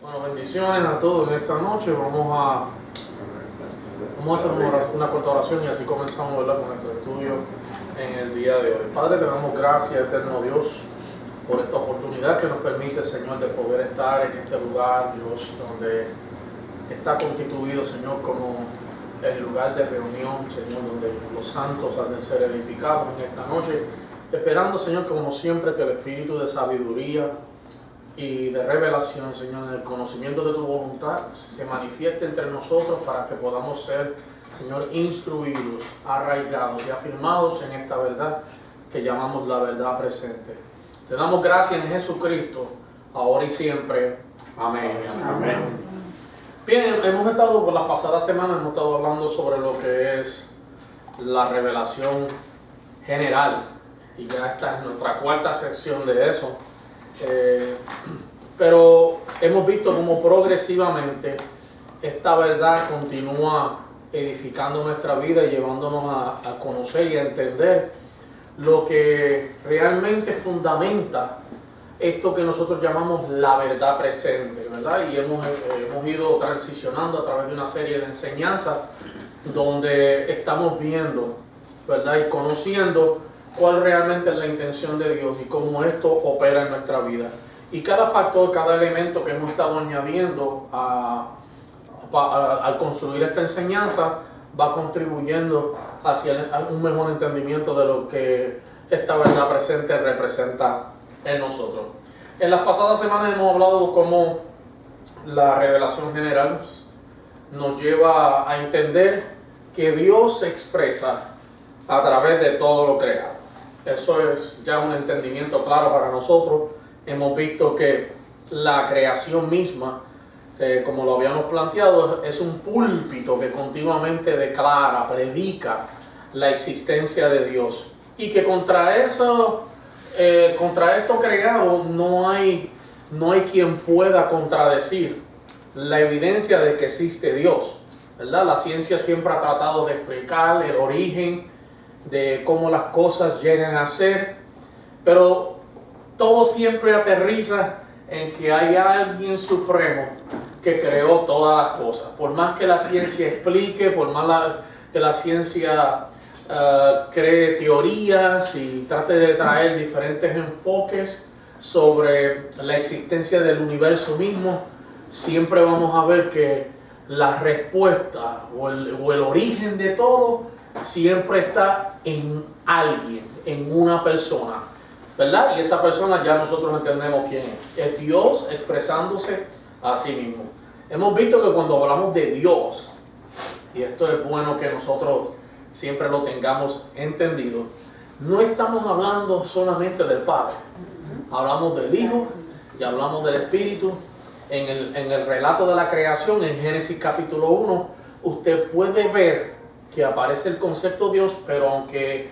Bueno, bendiciones a todos en esta noche. Vamos a hacer una corta oración y así comenzamos, ¿verdad?, con nuestro estudio en el día de hoy. Padre, te damos gracias, eterno Dios, por esta oportunidad que nos permite, Señor, de poder estar en este lugar, Dios, donde está constituido, Señor, como el lugar de reunión, Señor, donde los santos han de ser edificados en esta noche, esperando, Señor, que como siempre, que el espíritu de sabiduría y de revelación, Señor, en el conocimiento de tu voluntad se manifieste entre nosotros para que podamos ser, Señor, instruidos, arraigados y afirmados en esta verdad que llamamos la verdad presente. Te damos gracias en Jesucristo, ahora y siempre. Amén. Amén. Bien, hemos estado, por las pasadas semanas, hemos estado hablando sobre lo que es la revelación general, y ya esta es nuestra cuarta sección de eso. Pero hemos visto cómo progresivamente esta verdad continúa edificando nuestra vida y llevándonos a conocer y a entender lo que realmente fundamenta esto que nosotros llamamos la verdad presente, ¿verdad? Y hemos ido transicionando a través de una serie de enseñanzas donde estamos viendo, ¿verdad?, y conociendo cuál realmente es la intención de Dios y cómo esto opera en nuestra vida. Y cada factor, cada elemento que hemos estado añadiendo al construir esta enseñanza va contribuyendo hacia un mejor entendimiento de lo que esta verdad presente representa en nosotros. En las pasadas semanas hemos hablado de cómo la revelación general nos lleva a entender que Dios se expresa a través de todo lo creado. Eso es ya un entendimiento claro para nosotros. Hemos visto que la creación misma, como lo habíamos planteado, es un púlpito que continuamente declara, predica la existencia de Dios. Y que contra esto creado no hay quien pueda contradecir la evidencia de que existe Dios, ¿verdad? La ciencia siempre ha tratado de explicar el origen de cómo las cosas llegan a ser, pero todo siempre aterriza en que hay alguien supremo que creó todas las cosas. Por más que la ciencia explique, por más que la ciencia cree teorías y trate de traer diferentes enfoques sobre la existencia del universo mismo, siempre vamos a ver que la respuesta o el origen de todo siempre está en alguien, en una persona, ¿verdad? Y esa persona ya nosotros entendemos quién es. Es Dios expresándose a sí mismo. Hemos visto que cuando hablamos de Dios, y esto es bueno que nosotros siempre lo tengamos entendido, no estamos hablando solamente del Padre. Hablamos del Hijo y hablamos del Espíritu. En el relato de la creación, en Génesis capítulo 1, usted puede ver que aparece el concepto Dios, pero aunque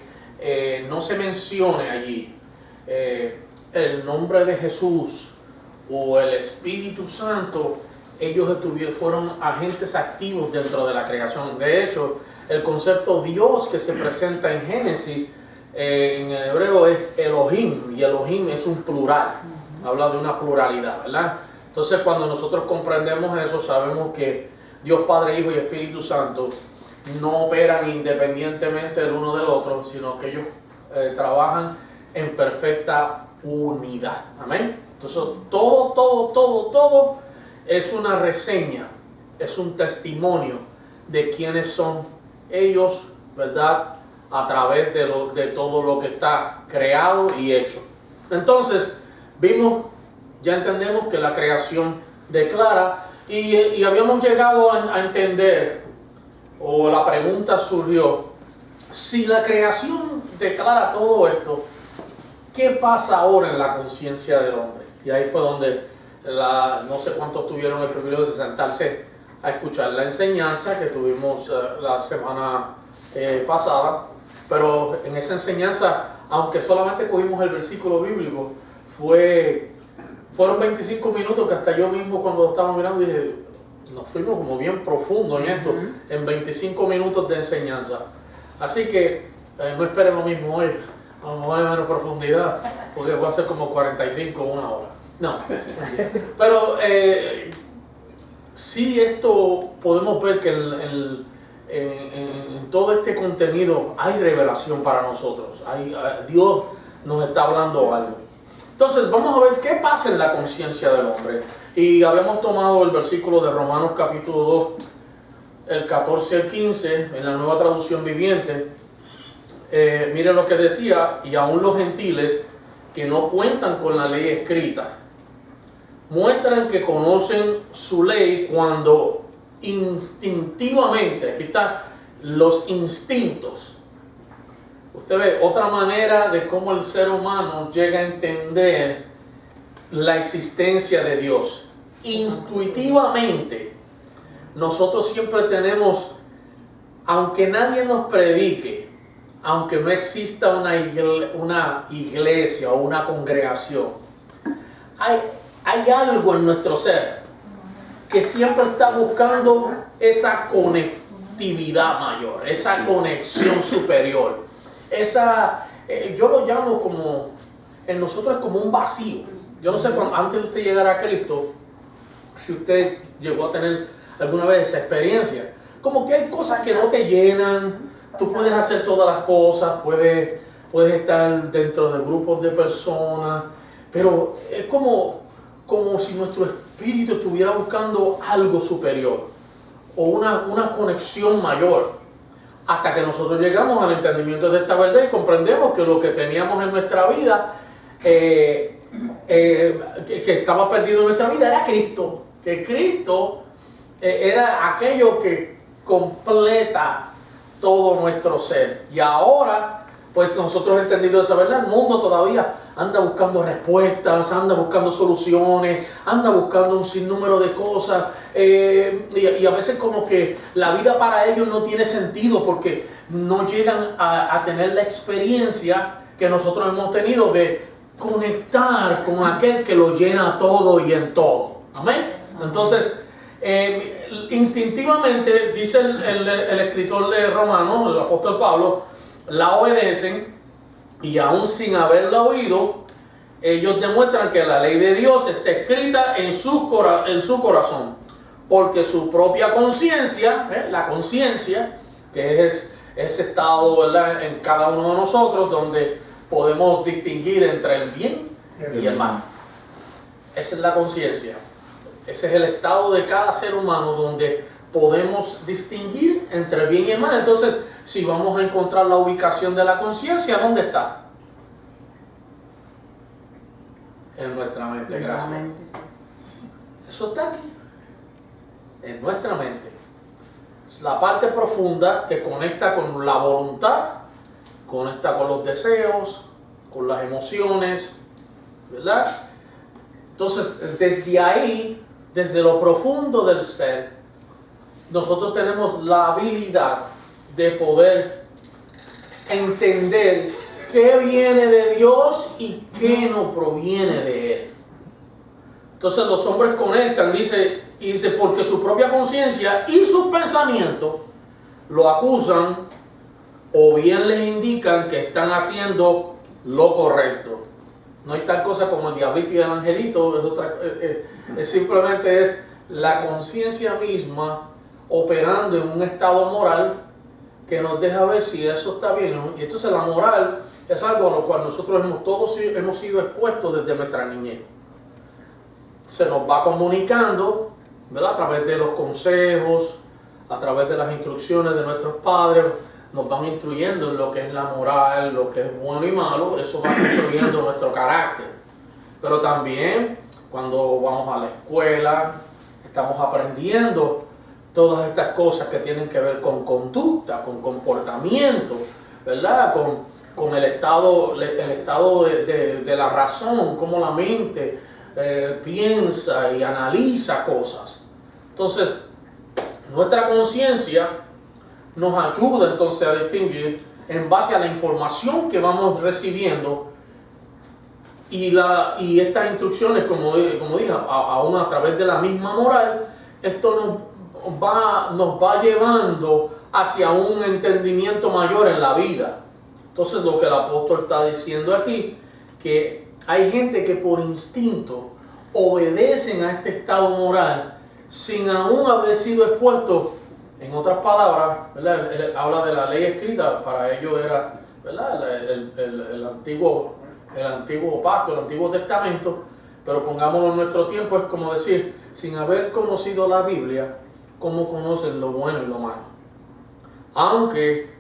no se mencione allí el nombre de Jesús o el Espíritu Santo, ellos fueron agentes activos dentro de la creación. De hecho, el concepto Dios que se presenta en Génesis, en el hebreo es Elohim, y Elohim es un plural, habla de una pluralidad, ¿verdad? Entonces, cuando nosotros comprendemos eso, sabemos que Dios Padre, Hijo y Espíritu Santo no operan independientemente el uno del otro, sino que ellos trabajan en perfecta unidad. Amén. Entonces, todo es una reseña, es un testimonio de quiénes son ellos, ¿verdad?, a través de todo lo que está creado y hecho. Entonces, ya entendemos que la creación declara, y habíamos llegado a entender, o la pregunta surgió, si la creación declara todo esto, ¿qué pasa ahora en la conciencia del hombre? Y ahí fue donde no sé cuántos tuvieron el privilegio de sentarse a escuchar la enseñanza que tuvimos la semana pasada, pero en esa enseñanza, aunque solamente cogimos el versículo bíblico, fueron 25 minutos que hasta yo mismo cuando estaba mirando dije, nos fuimos como bien profundo en esto, en 25 minutos de enseñanza. Así que no esperen lo mismo hoy, a lo mejor en menos profundidad, porque va a ser como 45 o una hora. No. Pero sí, esto podemos ver que en todo este contenido hay revelación para nosotros. Dios nos está hablando algo. Entonces vamos a ver qué pasa en la conciencia del hombre. Y habíamos tomado el versículo de Romanos capítulo 2, el 14 al 15, en la Nueva Traducción Viviente. Miren lo que decía: y aún los gentiles que no cuentan con la ley escrita muestran que conocen su ley cuando instintivamente, aquí están los instintos. Usted ve otra manera de cómo el ser humano llega a entender la existencia de Dios. Intuitivamente, nosotros siempre tenemos, aunque nadie nos predique, aunque no exista una iglesia o una congregación, hay algo en nuestro ser que siempre está buscando esa conectividad mayor, esa conexión superior, yo lo llamo como, en nosotros es como un vacío. Yo no sé, antes de usted llegar a Cristo, si usted llegó a tener alguna vez esa experiencia, como que hay cosas que no te llenan. Tú puedes hacer todas las cosas, puedes estar dentro de grupos de personas, pero es como si nuestro espíritu estuviera buscando algo superior o una conexión mayor, hasta que nosotros llegamos al entendimiento de esta verdad y comprendemos que lo que teníamos en nuestra vida, que estaba perdido en nuestra vida, era Cristo. Que Cristo era aquello que completa todo nuestro ser. Y ahora, pues nosotros entendido esa verdad, el mundo todavía anda buscando respuestas, anda buscando soluciones, anda buscando un sinnúmero de cosas, y a veces como que la vida para ellos no tiene sentido porque no llegan a tener la experiencia que nosotros hemos tenido de conectar con aquel que lo llena todo y en todo. Amén. Entonces, instintivamente, dice el escritor de Romanos, el apóstol Pablo, la obedecen, y aún sin haberla oído, ellos demuestran que la ley de Dios está escrita en su corazón, porque su propia conciencia, la conciencia, que es ese estado, ¿verdad?, en cada uno de nosotros, donde podemos distinguir entre el bien y el mal. Esa es la conciencia. Ese es el estado de cada ser humano, donde podemos distinguir entre el bien y el mal. Entonces, si vamos a encontrar la ubicación de la conciencia, ¿dónde está? En nuestra mente, gracias. Eso está aquí, en nuestra mente. Es la parte profunda que conecta con la voluntad, conecta con los deseos, con las emociones, ¿verdad? Entonces, desde ahí, desde lo profundo del ser, nosotros tenemos la habilidad de poder entender qué viene de Dios y qué no proviene de Él. Entonces los hombres conectan, dice, porque su propia conciencia y sus pensamientos lo acusan o bien les indican que están haciendo lo correcto. No hay tal cosa como el diablito y el angelito, simplemente es la conciencia misma operando en un estado moral que nos deja ver si eso está bien, ¿no? Y entonces la moral es algo a lo cual nosotros todos hemos sido expuestos desde nuestra niñez. Se nos va comunicando, ¿verdad?, a través de los consejos, a través de las instrucciones de nuestros padres. Nos van instruyendo en lo que es la moral, lo que es bueno y malo. Eso va instruyendo nuestro carácter. Pero también cuando vamos a la escuela, estamos aprendiendo todas estas cosas que tienen que ver con conducta, con comportamiento, ¿verdad? Con el estado de la razón, cómo la mente piensa y analiza cosas. Entonces, nuestra conciencia nos ayuda entonces a distinguir en base a la información que vamos recibiendo y estas instrucciones, como dije, aún a través de la misma moral. Esto nos va llevando hacia un entendimiento mayor en la vida. Entonces, lo que el apóstol está diciendo aquí, que hay gente que por instinto obedecen a este estado moral sin aún haber sido expuestos. En otras palabras, ¿verdad? Él habla de la ley escrita, para ellos era, ¿verdad? El antiguo pacto, el Antiguo Testamento, pero pongámoslo en nuestro tiempo, es como decir, sin haber conocido la Biblia, ¿cómo conocen lo bueno y lo malo? Aunque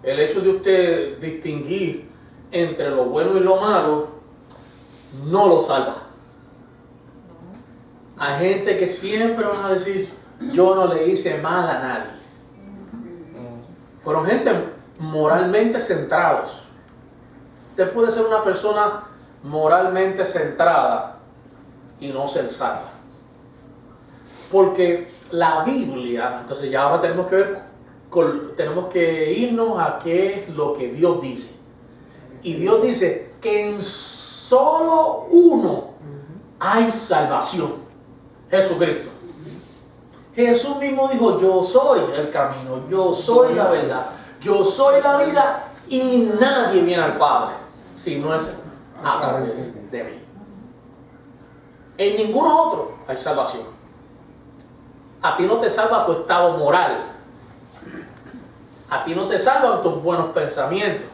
el hecho de usted distinguir entre lo bueno y lo malo no lo salva. Hay gente que siempre van a decir, yo no le hice mal a nadie. Fueron gente moralmente centrados. Usted puede ser una persona moralmente centrada y no ser salva. Porque la Biblia, entonces ya ahora tenemos que irnos a qué es lo que Dios dice. Y Dios dice que en solo uno hay salvación: Jesucristo. Jesús mismo dijo, yo soy el camino, yo soy la verdad, yo soy la vida, y nadie viene al Padre si no es a través de mí. En ninguno otro hay salvación. A ti no te salva tu estado moral. A ti no te salvan tus buenos pensamientos.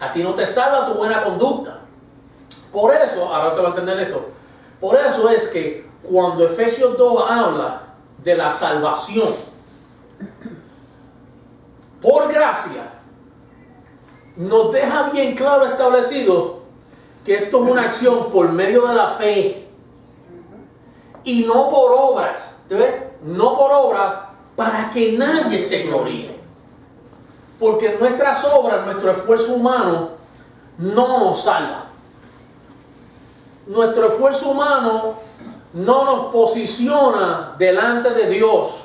A ti no te salva tu buena conducta. Por eso, ahora te va a entender esto, por eso es que cuando Efesios 2 habla de la salvación por gracia, nos deja bien claro establecido que esto es una acción por medio de la fe y no por obras. ¿Ves? No por obras para que nadie se gloríe. Porque nuestras obras, nuestro esfuerzo humano no nos salva. Nuestro esfuerzo humano no nos posiciona delante de Dios,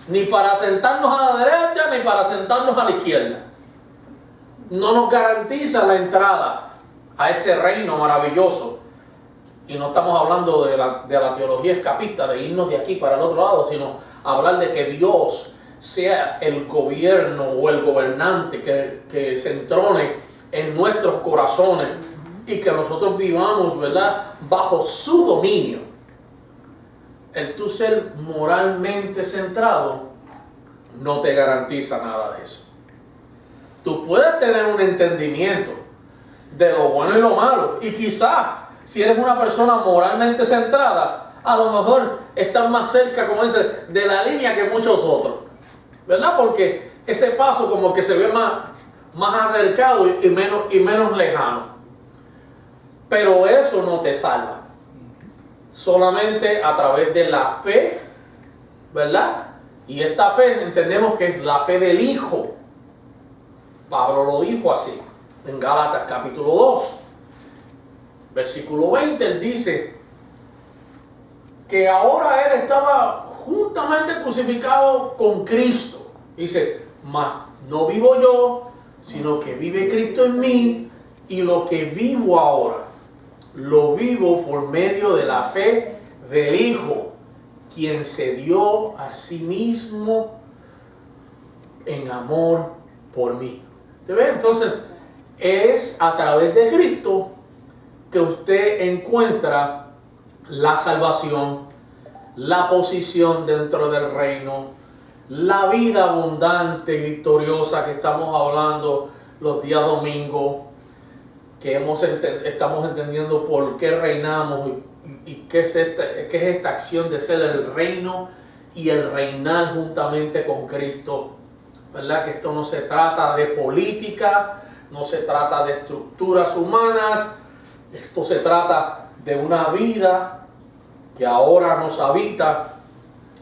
ni para sentarnos a la derecha ni para sentarnos a la izquierda. No nos garantiza la entrada a ese reino maravilloso. Y no estamos hablando de la teología escapista, de irnos de aquí para el otro lado, sino hablar de que Dios sea el gobierno o el gobernante que se entrone en nuestros corazones y que nosotros vivamos, ¿verdad?, bajo su dominio. El tú ser moralmente centrado no te garantiza nada de eso. Tú puedes tener un entendimiento de lo bueno y lo malo, y quizás si eres una persona moralmente centrada, a lo mejor estás más cerca, como dice, de la línea que muchos otros, ¿verdad? Porque ese paso como que se ve más acercado y menos lejano. Pero eso no te salva. Solamente a través de la fe, ¿verdad? Y esta fe entendemos que es la fe del Hijo. Pablo lo dijo así en Gálatas capítulo 2. Versículo 20, él dice que ahora él estaba juntamente crucificado con Cristo. Dice, mas no vivo yo, sino que vive Cristo en mí, y lo que vivo ahora, lo vivo por medio de la fe del Hijo, quien se dio a sí mismo en amor por mí. ¿Te ves? Entonces, es a través de Cristo que usted encuentra la salvación, la posición dentro del reino, la vida abundante y victoriosa que estamos hablando los días domingos, que estamos entendiendo por qué reinamos y qué es esta acción de ser el reino y el reinar juntamente con Cristo, ¿verdad? Que esto no se trata de política, no se trata de estructuras humanas. Esto se trata de una vida que ahora nos habita,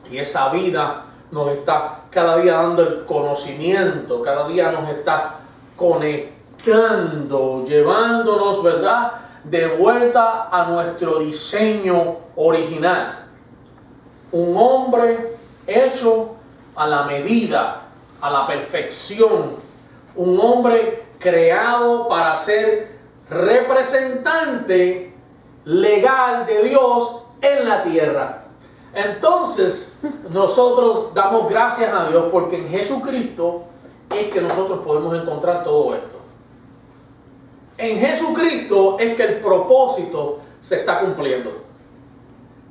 y esa vida nos está cada día dando el conocimiento, cada día nos está conectando, llevándonos, ¿verdad?, de vuelta a nuestro diseño original. Un hombre hecho a la medida, a la perfección. Un hombre creado para ser representante legal de Dios en la tierra. Entonces, nosotros damos gracias a Dios porque en Jesucristo es que nosotros podemos encontrar todo esto. En Jesucristo es que el propósito se está cumpliendo.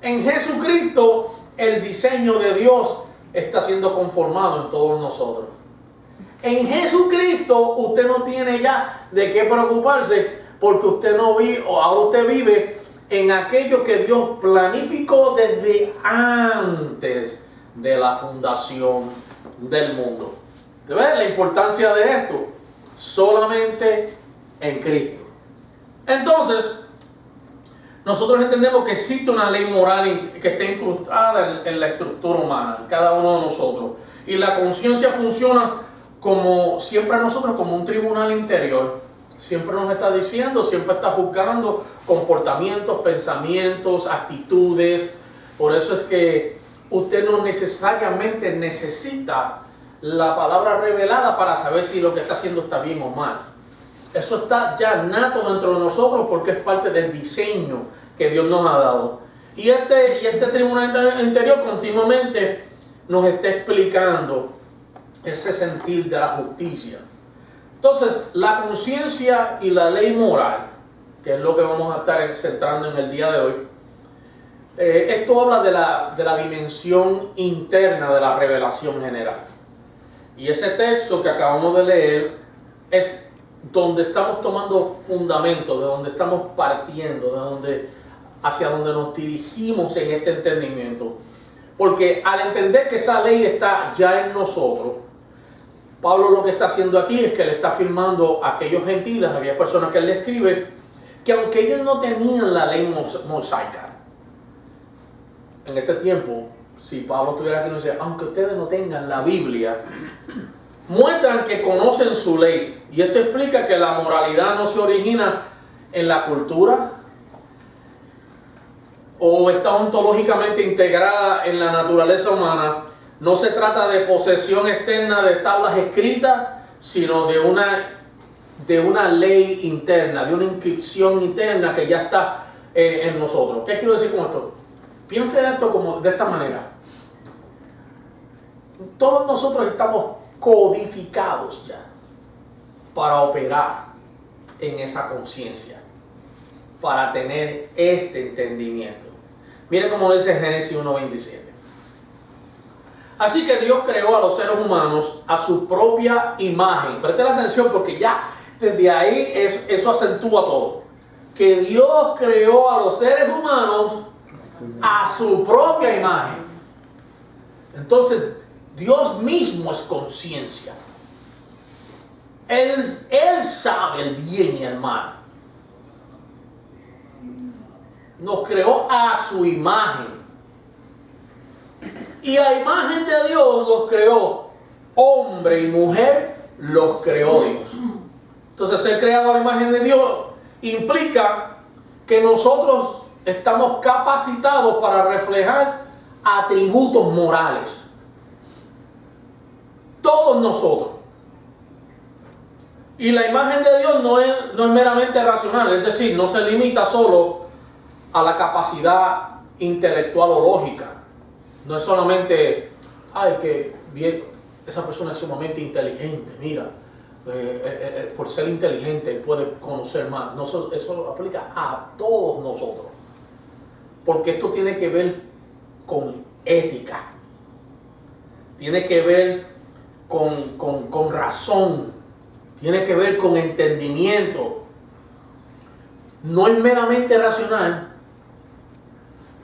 En Jesucristo el diseño de Dios está siendo conformado en todos nosotros. En Jesucristo usted no tiene ya de qué preocuparse, porque usted no vive, o ahora usted vive en aquello que Dios planificó desde antes de la fundación del mundo. ¿Ves la importancia de esto? Solamente en Cristo. Entonces, nosotros entendemos que existe una ley moral que está incrustada en la estructura humana, en cada uno de nosotros. Y la conciencia funciona como siempre nosotros, como un tribunal interior. Siempre nos está diciendo, siempre está juzgando comportamientos, pensamientos, actitudes. Por eso es que usted no necesariamente necesita la palabra revelada para saber si lo que está haciendo está bien o mal. Eso está ya nato dentro de nosotros porque es parte del diseño que Dios nos ha dado. Y este tribunal interior continuamente nos está explicando ese sentir de la justicia. Entonces, la conciencia y la ley moral, que es lo que vamos a estar centrando en el día de hoy, esto habla de la dimensión interna de la revelación general. Y ese texto que acabamos de leer es donde estamos tomando fundamento, de donde estamos partiendo, hacia donde nos dirigimos en este entendimiento. Porque al entender que esa ley está ya en nosotros, Pablo lo que está haciendo aquí es que le está afirmando a aquellos gentiles, a aquellas personas que él le escribe, que aunque ellos no tenían la ley mosaica, en este tiempo, si Pablo estuviera aquí, nos dice, aunque ustedes no tengan la Biblia, muestran que conocen su ley. Y esto explica que la moralidad no se origina en la cultura o está ontológicamente integrada en la naturaleza humana. No se trata de posesión externa de tablas escritas, sino de una ley interna, de una inscripción interna que ya está en nosotros. ¿Qué quiero decir con esto? Piense en esto de esta manera. Todos nosotros estamos codificados ya para operar en esa conciencia, para tener este entendimiento. Mire cómo dice Génesis 1:27. Así que Dios creó a los seres humanos a su propia imagen. Preste la atención porque ya desde ahí eso acentúa todo. Que Dios creó a los seres humanos a su propia imagen. Entonces, Dios mismo es conciencia. Él sabe el bien y el mal. Nos creó a su imagen. Y a imagen de Dios los creó. Hombre y mujer los creó Dios. Entonces, ser creado a la imagen de Dios implica que nosotros estamos capacitados para reflejar atributos morales. Todos nosotros. Y la imagen de Dios no es meramente racional, es decir, no se limita solo a la capacidad intelectual o lógica. No es solamente, ay, que bien, esa persona es sumamente inteligente, mira, por ser inteligente él puede conocer más. No, eso aplica a todos nosotros. Porque esto tiene que ver con ética, tiene que ver con razón, tiene que ver con entendimiento. No es meramente racional,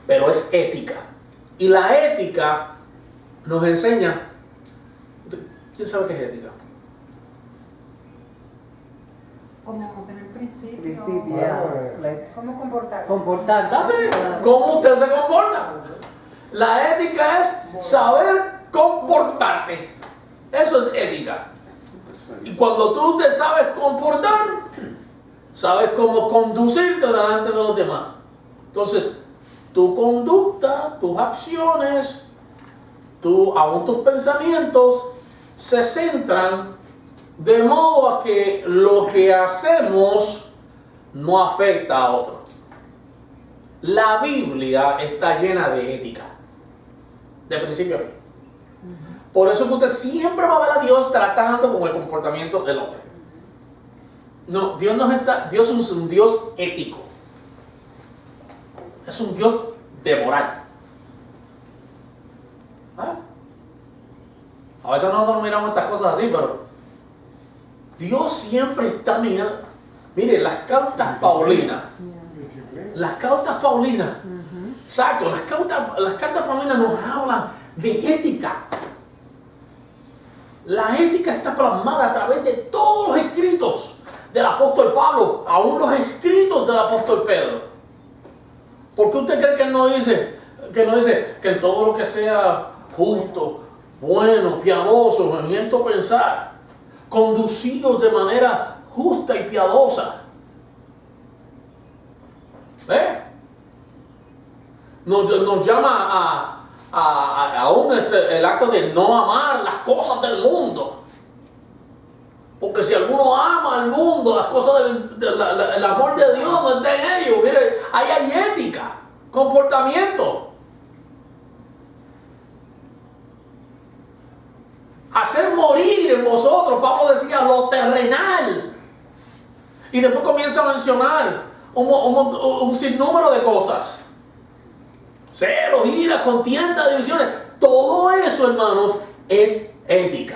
pero es ética. Y la ética nos enseña. ¿Quién sabe qué es ética? Como tener principios. ¿Cómo comportarse? Comportarse. ¿Cómo usted se comporta? La ética es saber comportarte. Eso es ética. Y cuando tú te sabes comportar, sabes cómo conducirte delante de los demás. Entonces, tu conducta, tus acciones, aún tus pensamientos se centran de modo a que lo que hacemos no afecta a otro. La Biblia está llena de ética, de principio a fin. Por eso que usted siempre va a ver a Dios tratando con el comportamiento del hombre. No, Dios es un Dios ético. es un Dios de moral. ¿Ah? A veces nosotros miramos estas cosas así, pero Dios siempre está mirando. Mire, las cartas paulinas. Las cartas paulinas. Exacto, las cartas paulinas nos hablan de ética. La ética está plasmada a través de todos los escritos del apóstol Pablo, aún los escritos del apóstol Pedro. ¿Por qué usted cree que él no dice que en todo lo que sea justo, bueno, piadoso, en esto pensar, conducidos de manera justa y piadosa? Nos llama aún el acto de no amar las cosas del mundo. Porque si alguno ama al mundo, las cosas el amor de Dios no está en ellos. Mire, ahí hay ética, comportamiento. Hacer morir en vosotros, Pablo decía, lo terrenal. Y después comienza a mencionar un sinnúmero de cosas. Celos, iras, contiendas, divisiones. Todo eso, hermanos, es ética.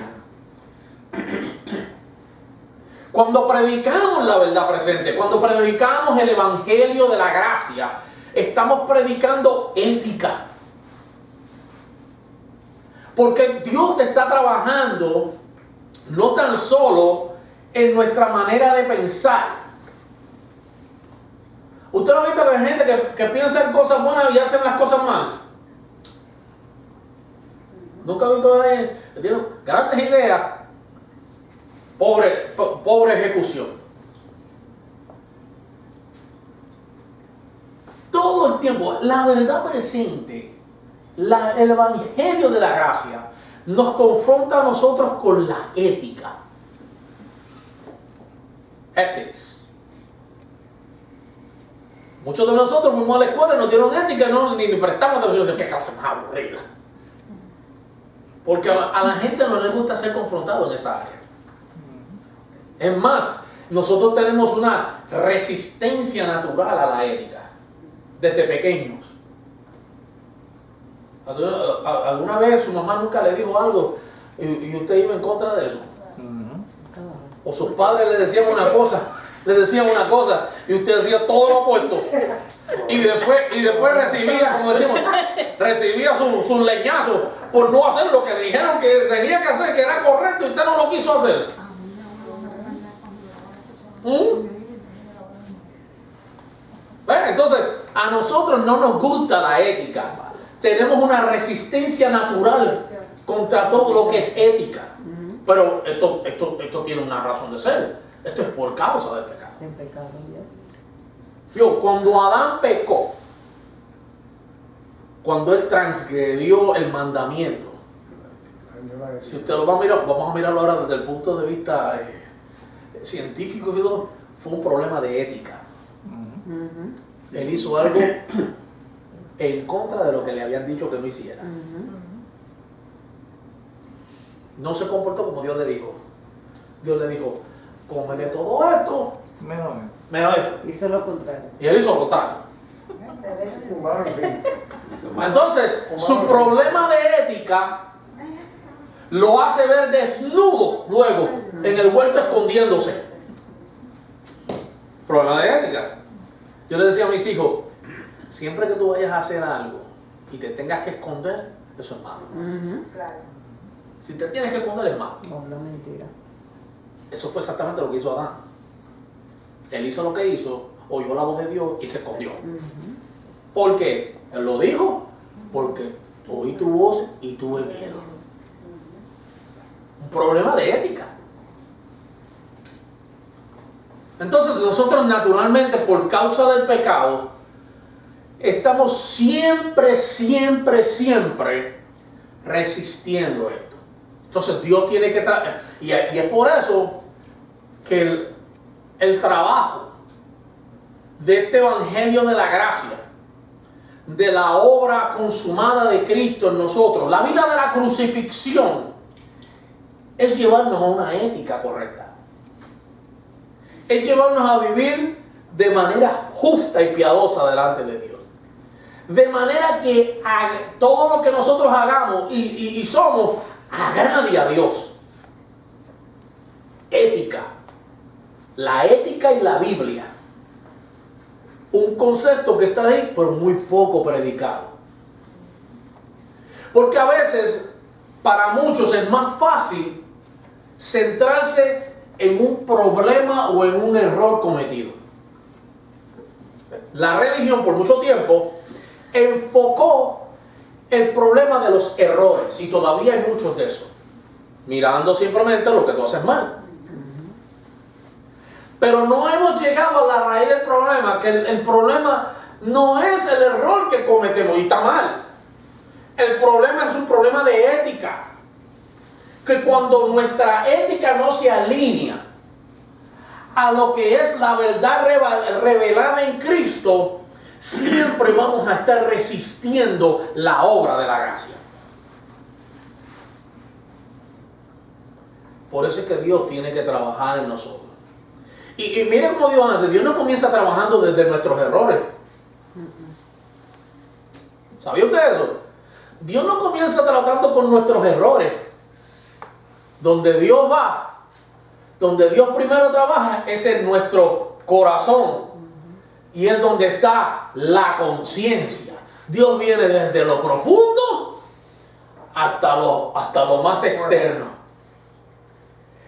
Cuando predicamos la verdad presente, cuando predicamos el evangelio de la gracia, estamos predicando ética. Porque Dios está trabajando no tan solo en nuestra manera de pensar. ¿Usted no ha visto que hay gente que piensa en cosas buenas y hacen las cosas mal? Nunca he visto a alguien que tiene grandes ideas, pobre ejecución. Todo el tiempo, la verdad presente, el evangelio de la gracia, nos confronta a nosotros con la ética. Ethics. Muchos de nosotros fuimos a la escuela y nos dieron ética, ni prestamos atención. ¿Qué clase más aburrida? Porque a la gente no le gusta ser confrontado en esa área. Es más, nosotros tenemos una resistencia natural a la ética desde pequeños. ¿Alguna vez su mamá nunca le dijo algo y usted iba en contra de eso? O sus padres le decían una cosa y usted hacía todo lo opuesto. Y después recibía, como decimos, sus leñazos por no hacer lo que le dijeron que tenía que hacer, que era correcto, y usted no lo quiso hacer. Entonces, a nosotros no nos gusta la ética. Tenemos una resistencia natural contra todo lo que es ética. Pero esto tiene una razón de ser. Esto es por causa del pecado. El pecado, Cuando Adán pecó, cuando él transgredió el mandamiento, si usted lo va a mirar, vamos a mirarlo ahora desde el punto de vista científico y todo, fue un problema de ética. Él hizo algo en contra de lo que le habían dicho que no hiciera. No se comportó como Dios le dijo. Dios le dijo, come de todo esto, menos eso. Hizo lo contrario. Y él hizo lo contrario. Entonces, su problema de ética lo hace ver desnudo luego en el huerto escondiéndose. Problema de ética. Yo le decía a mis hijos, siempre que tú vayas a hacer algo y te tengas que esconder, eso es malo. Claro. Si te tienes que esconder es malo. No, no mentira. Eso fue exactamente lo que hizo Adán. Él hizo lo que hizo, oyó la voz de Dios y se escondió. ¿Por qué? Él lo dijo, porque oí tu voz y tuve miedo. Un problema de ética. Entonces nosotros naturalmente, por causa del pecado, estamos siempre resistiendo esto. Entonces Dios tiene que y es por eso que el trabajo de este evangelio de la gracia, de la obra consumada de Cristo en nosotros, la vida de la crucifixión, es llevarnos a una ética correcta. Es llevarnos a vivir de manera justa y piadosa delante de Dios. de manera que todo lo que nosotros hagamos y somos agrade a Dios. Ética. La ética y la Biblia. Un concepto que está ahí, pero muy poco predicado. Porque a veces, para muchos es más fácil centrarse en un problema o en un error cometido. La religión por mucho tiempo enfocó el problema de los errores, y todavía hay muchos de esos, mirando simplemente lo que tú haces mal. Pero no hemos llegado a la raíz del problema, que el problema no es el error que cometemos, y está mal. El problema es un problema de ética. Que cuando nuestra ética no se alinea a lo que es la verdad revelada en Cristo, siempre vamos a estar resistiendo la obra de la gracia. Por eso es que Dios tiene que trabajar en nosotros. Y mire cómo Dios hace. Dios no comienza trabajando desde nuestros errores. ¿Sabía usted eso? Dios no comienza tratando con nuestros errores. Donde Dios va, donde Dios primero trabaja, es en nuestro corazón. Y es donde está la conciencia. Dios viene desde lo profundo hasta lo más externo.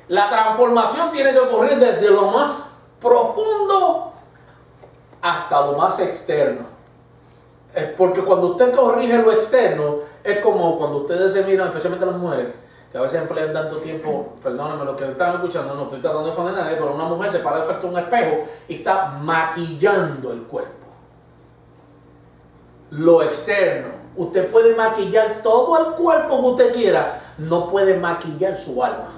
La transformación tiene que ocurrir desde lo más profundo hasta lo más externo. Porque cuando usted corrige lo externo, es como cuando ustedes se miran, especialmente las mujeres, que a veces emplean tanto tiempo, perdónenme lo que están escuchando, no estoy tratando de ofender a nadie, pero una mujer se para frente a un espejo y está maquillando el cuerpo. Lo externo. Usted puede maquillar todo el cuerpo que usted quiera, no puede maquillar su alma.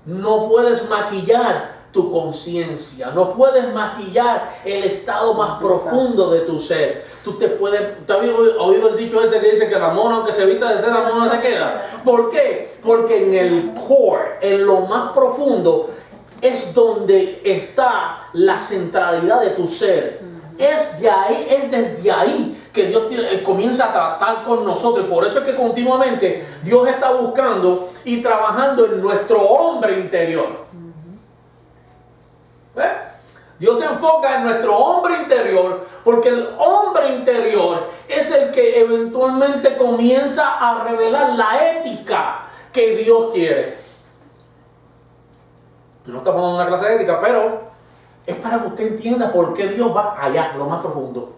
No puedes maquillar tu conciencia, no puedes maquillar el estado más profundo de tu ser. ¿Usted ha oído el dicho ese que dice que la mona, aunque se vista de seda, la mona se queda? ¿Por qué? Porque en el core, en lo más profundo, es donde está la centralidad de tu ser. Es desde ahí que Dios comienza a tratar con nosotros. Por eso es que continuamente Dios está buscando y trabajando en nuestro hombre interior. Dios se enfoca en nuestro hombre interior, porque el hombre interior es el que eventualmente comienza a revelar la ética que Dios quiere. No estamos dando una clase de ética, pero es para que usted entienda por qué Dios va allá, lo más profundo.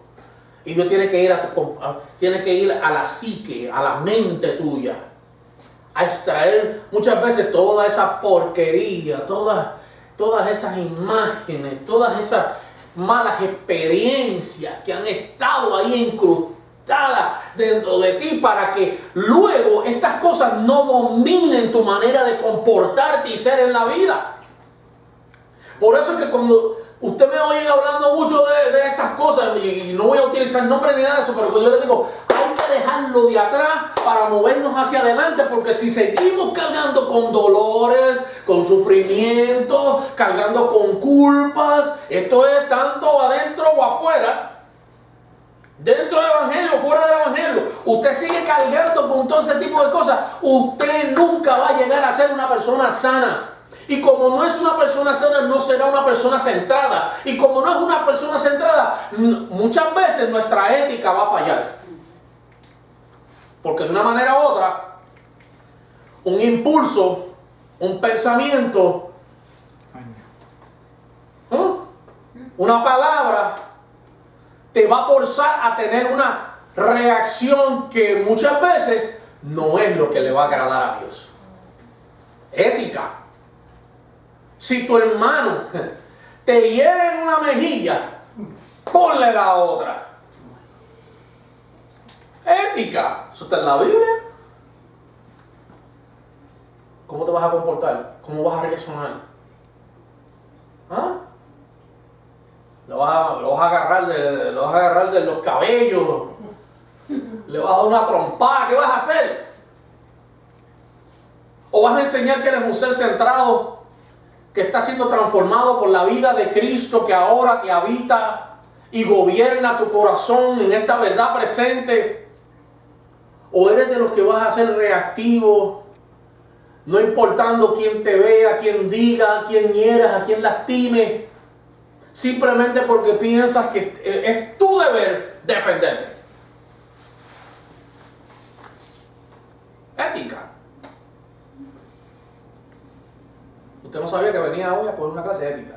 Y Dios tiene que ir a la psique, a la mente tuya, a extraer muchas veces toda esa porquería, todas esas imágenes, todas esas malas experiencias que han estado ahí incrustadas dentro de ti, para que luego estas cosas no dominen tu manera de comportarte y ser en la vida. Por eso es que cuando usted me oye hablando mucho de estas cosas, y no voy a utilizar nombre ni nada de eso, pero yo le digo, hay que dejarlo de atrás para movernos hacia adelante, porque si seguimos cargando con dolores, con sufrimiento, cargando con culpas, esto es tanto adentro o afuera, dentro del evangelio o fuera del evangelio, usted sigue cargando con todo ese tipo de cosas, usted nunca va a llegar a ser una persona sana. Y como no es una persona sana, no será una persona centrada. Y como no es una persona centrada, muchas veces nuestra ética va a fallar. Porque de una manera u otra, un impulso, un pensamiento, una palabra, te va a forzar a tener una reacción que muchas veces no es lo que le va a agradar a Dios. Ética. Si tu hermano te hiere en una mejilla, ponle la otra. Ética. ¿Eso está en la Biblia? ¿Cómo te vas a comportar? ¿Cómo vas a reaccionar? ¿Ah? Lo vas a agarrar de los cabellos. Le vas a dar una trompada. ¿Qué vas a hacer? ¿O vas a enseñar que eres un ser centrado, que está siendo transformado por la vida de Cristo que ahora te habita y gobierna tu corazón en esta verdad presente? ¿O eres de los que vas a ser reactivo, no importando quién te vea, quién diga, quién hieras, a quién lastime, simplemente porque piensas que es tu deber defenderte? Ética. Usted no sabía que venía hoy a poner una clase de ética.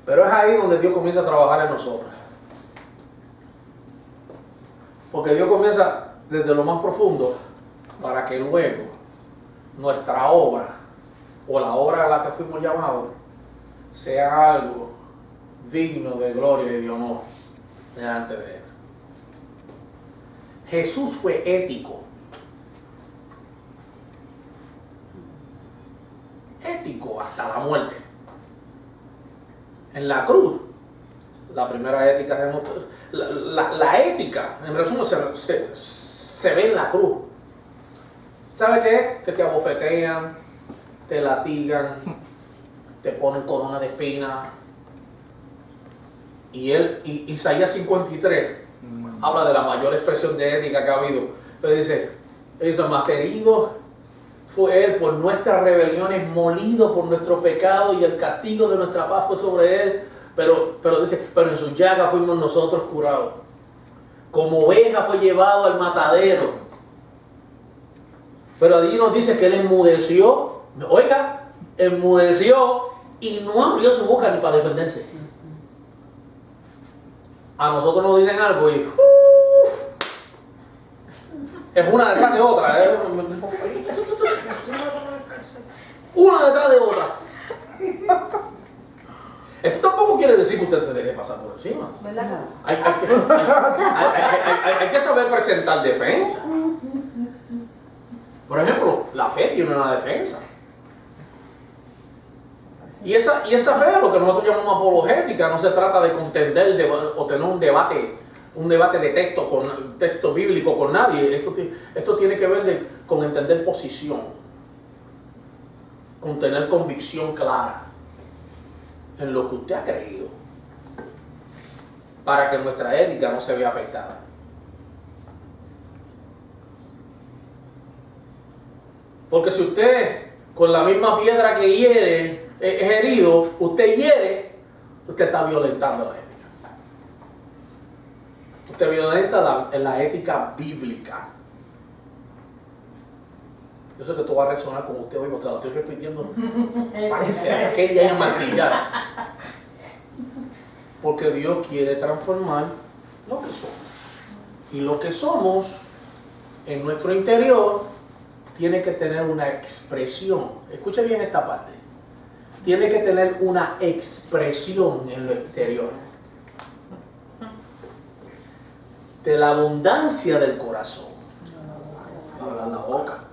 Pero es ahí donde Dios comienza a trabajar en nosotros. Porque Dios comienza desde lo más profundo para que luego nuestra obra o la obra a la que fuimos llamados sea algo digno de gloria y de honor delante de Él. Jesús fue ético. Ético hasta la muerte. En la cruz, la primera ética, la ética, en resumen, se ve en la cruz. ¿Sabe qué? Que te abofetean, te latigan, te ponen corona de espinas. Y Isaías 53 habla de la mayor expresión de ética que ha habido. Pero dice, más herido fue Él por nuestras rebeliones, molido por nuestro pecado, y el castigo de nuestra paz fue sobre Él. Pero dice, pero en sus llagas fuimos nosotros curados. Como oveja fue llevado al matadero. Pero allí nos dice que Él enmudeció. Oiga, enmudeció y no abrió su boca ni para defenderse. A nosotros nos dicen algo y es una detrás de otra. Una detrás de otra. Esto tampoco quiere decir que usted se deje pasar por encima. ¿Verdad? Hay que saber presentar defensa. Por ejemplo, la fe tiene una defensa. Y esa fe es lo que nosotros llamamos apologética. No se trata de contender o tener un debate de texto con texto bíblico con nadie. Esto tiene que ver con entender posición, con tener convicción clara en lo que usted ha creído, para que nuestra ética no se vea afectada. Porque si usted con la misma piedra que hiere es herido, usted hiere, usted está violentando la ética. Usted violenta la ética bíblica. Yo sé que esto va a resonar con usted hoy, o sea, lo estoy repitiendo para que se haga aquella y martillar. Porque Dios quiere transformar lo que somos. Y lo que somos en nuestro interior tiene que tener una expresión. Escuche bien esta parte. Tiene que tener una expresión en lo exterior. De la abundancia del corazón habla la boca.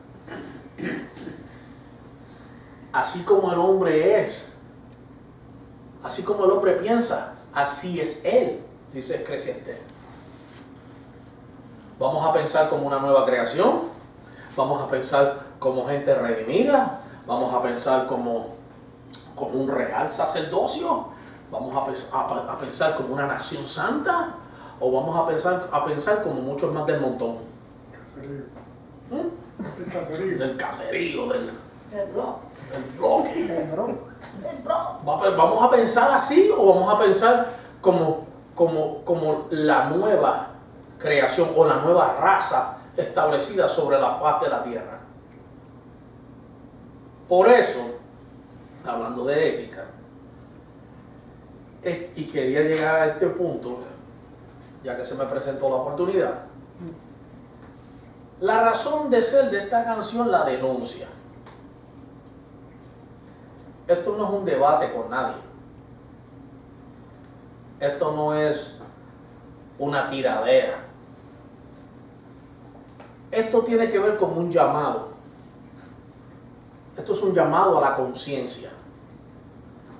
Así como el hombre es, así como el hombre piensa, así es él, dice Eclesiastés. Vamos a pensar como una nueva creación, vamos a pensar como gente redimida, vamos a pensar como un real sacerdocio, vamos a pensar como una nación santa, o vamos a pensar como muchos más del montón. Del caserío, del bloque. ¿Vamos a pensar así o vamos a pensar como la nueva creación o la nueva raza establecida sobre la faz de la tierra? Por eso, hablando de ética, y quería llegar a este punto, ya que se me presentó la oportunidad. La razón de ser de esta canción la denuncia. Esto no es un debate con nadie. Esto no es una tiradera. Esto tiene que ver con un llamado. Esto es un llamado a la conciencia,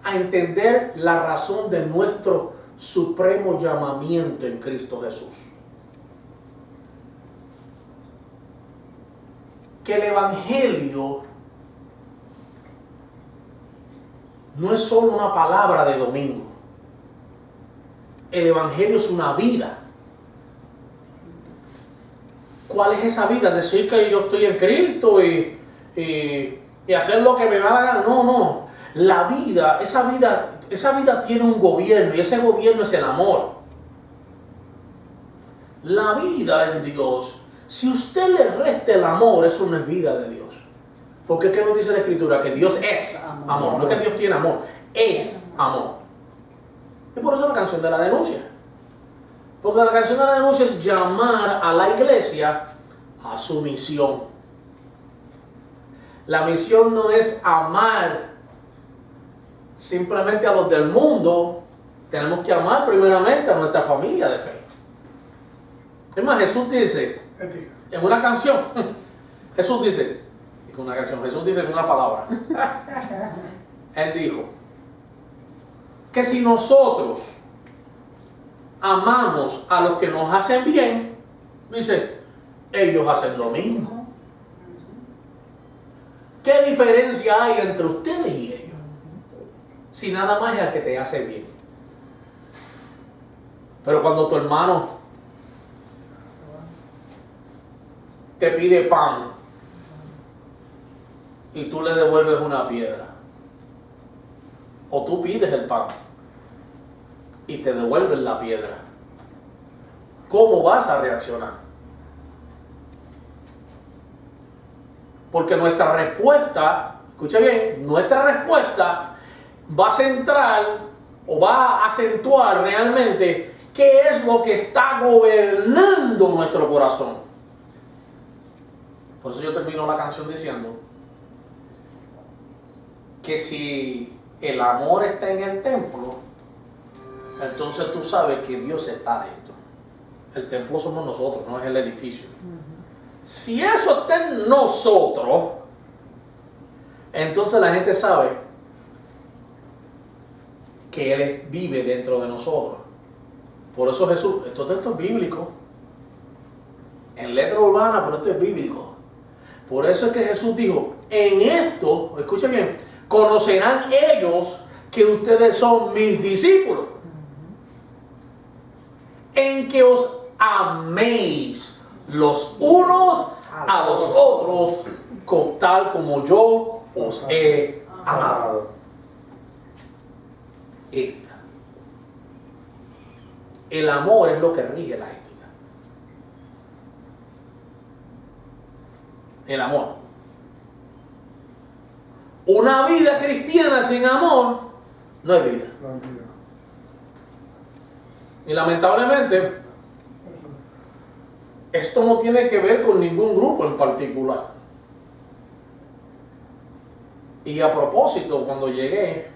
a entender la razón de nuestro supremo llamamiento en Cristo Jesús. Que el Evangelio no es solo una palabra de domingo. El Evangelio es una vida. ¿Cuál es esa vida? Decir que yo estoy en Cristo y hacer lo que me da la gana. No, no. La vida, esa vida tiene un gobierno y ese gobierno es el amor. La vida en Dios, si usted le resta el amor, eso no es vida de Dios. Porque ¿qué nos dice la Escritura? Que Dios es amor. No es que Dios tiene amor, es amor. Y por eso la canción de la denuncia. Porque la canción de la denuncia es llamar a la iglesia a su misión. La misión no es amar simplemente a los del mundo. Tenemos que amar primeramente a nuestra familia de fe. Es más, Jesús dice en una canción, Jesús dice en una palabra, Él dijo que si nosotros amamos a los que nos hacen bien, dice, ellos hacen lo mismo. ¿Qué diferencia hay entre ustedes y ellos? Si nada más es el que te hace bien. Pero cuando tu hermano te pide pan y tú le devuelves una piedra, o tú pides el pan y te devuelven la piedra, ¿cómo vas a reaccionar? Porque nuestra respuesta, escucha bien, nuestra respuesta va a centrar o va a acentuar realmente qué es lo que está gobernando nuestro corazón. Por eso yo termino la canción diciendo que si el amor está en el templo, entonces tú sabes que Dios está dentro. El templo somos nosotros, no es el edificio. Si eso está en nosotros, entonces la gente sabe que Él vive dentro de nosotros. Por eso Jesús, esto es bíblico, en letra urbana, pero esto es bíblico. Por eso es que Jesús dijo, en esto, escuchen bien, conocerán ellos que ustedes son mis discípulos, en que os améis los unos a los otros, con tal como yo os he amado. Ética. El amor es lo que rige la ética. El amor. Una vida cristiana sin amor no es vida. Y lamentablemente, esto no tiene que ver con ningún grupo en particular. Y a propósito, cuando llegué,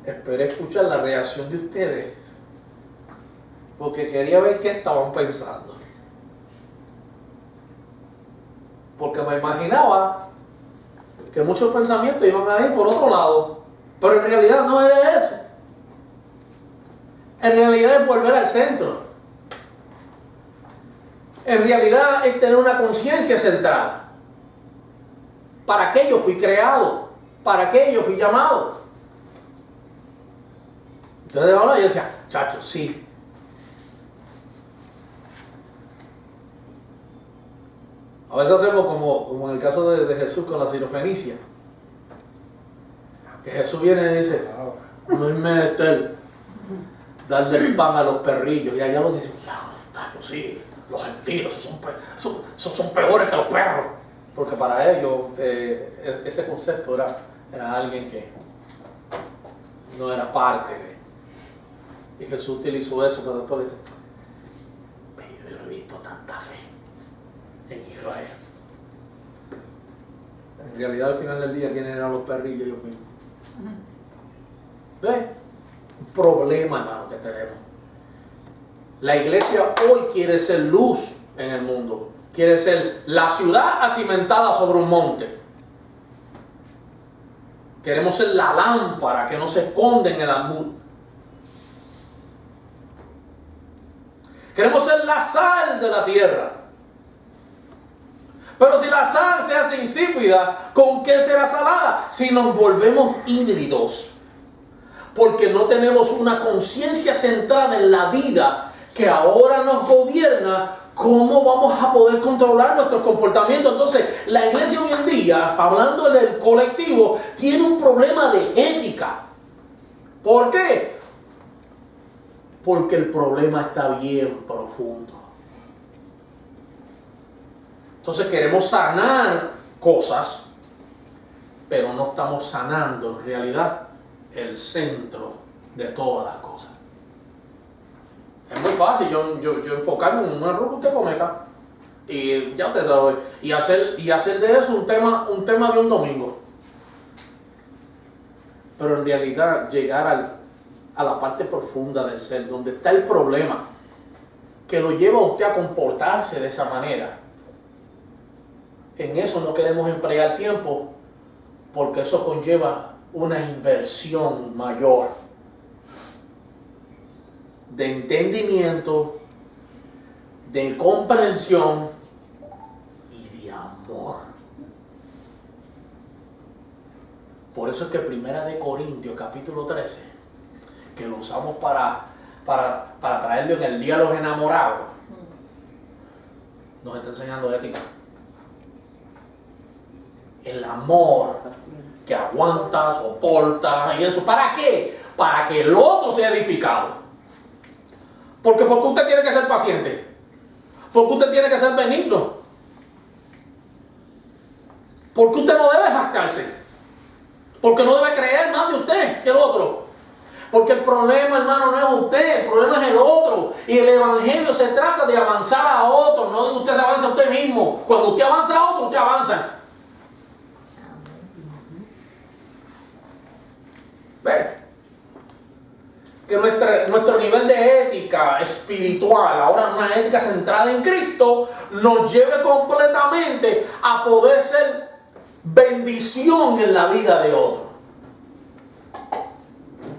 esperé escuchar la reacción de ustedes, porque quería ver qué estaban pensando. Porque me imaginaba que muchos pensamientos iban a ir por otro lado, pero en realidad no era eso. En realidad es volver al centro. En realidad es tener una conciencia centrada. ¿Para qué yo fui creado? ¿Para qué yo fui llamado? Entonces ahora yo decía, chacho, sí. A veces hacemos como en el caso de Jesús con la sirofenicia. Que Jesús viene y dice, no es menester darle el pan a los perrillos. Y allá los dicen, chacho, sí, los gentiles, esos son peores que los perros. Porque para ellos ese concepto era alguien que no era parte de. Y Jesús utilizó eso, pero después dice, yo no he visto tanta fe en Israel. En realidad al final del día, ¿quiénes eran los perrillos? Ellos mismos. ¿Ves? Un problema, hermano, que tenemos. La iglesia hoy quiere ser luz en el mundo. Quiere ser la ciudad acimentada sobre un monte. Queremos ser la lámpara que no se esconde en el almud. Queremos ser la sal de la tierra. Pero si la sal se hace insípida, ¿con qué será salada? Si nos volvemos híbridos. Porque no tenemos una conciencia centrada en la vida que ahora nos gobierna, ¿cómo vamos a poder controlar nuestros comportamientos? Entonces, la iglesia hoy en día, hablando del colectivo, tiene un problema de ética. ¿Por qué? Porque el problema está bien profundo. Entonces queremos sanar cosas, pero no estamos sanando en realidad el centro de todas las cosas. Es muy fácil yo enfocarme en un error que usted cometa y ya usted sabe, y hacer de eso un tema de un domingo. Pero en realidad llegar a la parte profunda del ser, donde está el problema que lo lleva a usted a comportarse de esa manera. En eso no queremos emplear tiempo, porque eso conlleva una inversión mayor de entendimiento, de comprensión y de amor. Por eso es que 1 Corintios capítulo 13, que lo usamos para traerlo en el día de los enamorados, nos está enseñando ética. El amor que aguanta, soporta y eso. ¿Para qué? Para que el otro sea edificado. Porque usted tiene que ser paciente. Porque usted tiene que ser benigno. Porque usted no debe jactarse. Porque no debe creer más de usted que el otro. Porque el problema, hermano, no es usted, el problema es el otro. Y el evangelio se trata de avanzar a otro, no de que usted se avance a usted mismo. Cuando usted avanza a otro, usted avanza. ¿Ve? Que nuestro nivel de ética espiritual, ahora una ética centrada en Cristo, nos lleve completamente a poder ser bendición en la vida de otro.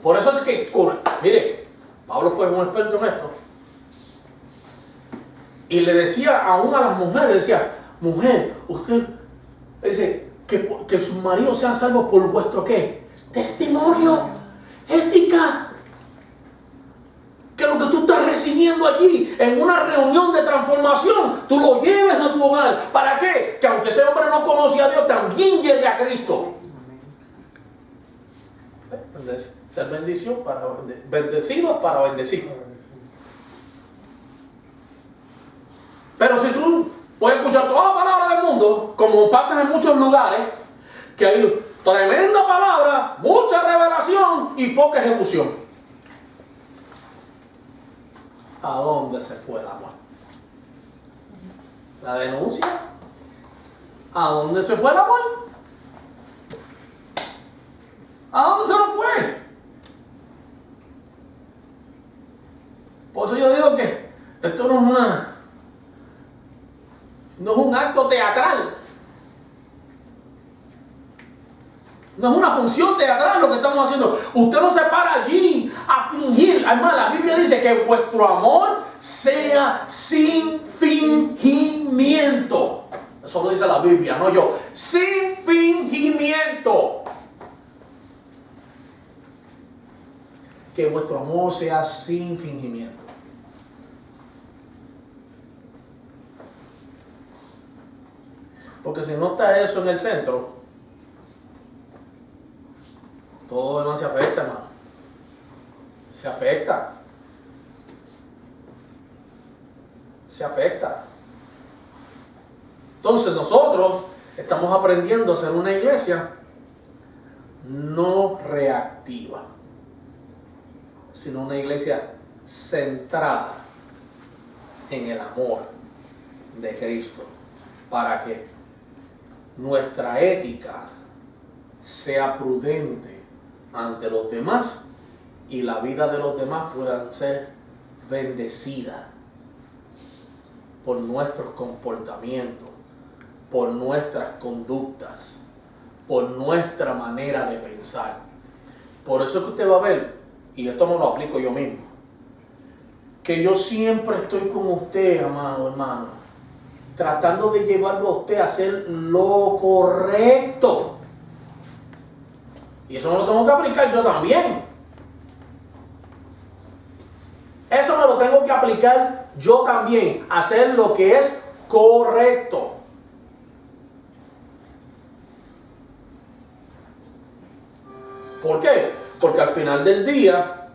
Por eso es que, mire, Pablo fue un experto en esto. Y le decía aún a las mujeres, le decía, mujer, usted dice que sus maridos sean salvos por vuestro ¿qué? Testimonio, ética. Que lo que tú estás recibiendo allí en una reunión de transformación, tú lo lleves a tu hogar. ¿Para qué? Que aunque ese hombre no conoce a Dios, también llegue a Cristo. Ser bendición para bendecido para bendecir. Pero si tú puedes escuchar toda la palabra del mundo, como pasa en muchos lugares, que hay tremenda palabra, mucha revelación y poca ejecución. ¿A dónde se fue el amor? ¿La denuncia? ¿A dónde se fue el amor? ¿A dónde se lo fue? Por eso yo digo que esto no es un acto teatral. No es una función teatral lo que estamos haciendo. Usted no se para allí a fingir. Además, la Biblia dice que vuestro amor sea sin fingimiento. Eso lo dice la Biblia, no yo. Sin fingimiento. Que vuestro amor sea sin fingimiento. Porque si no está eso en el centro, todo lo demás se afecta, hermano. Se afecta. Se afecta. Entonces nosotros estamos aprendiendo a ser una iglesia no reactiva, sino una iglesia centrada en el amor de Cristo, para que nuestra ética sea prudente ante los demás y la vida de los demás pueda ser bendecida por nuestros comportamientos, por nuestras conductas, por nuestra manera de pensar. Por eso es que usted va a ver, y esto me lo aplico yo mismo, que yo siempre estoy con usted, amado hermano, tratando de llevarlo a usted a hacer lo correcto. Y eso me lo tengo que aplicar yo también. Eso me lo tengo que aplicar yo también, hacer lo que es correcto. ¿Por qué? Porque al final del día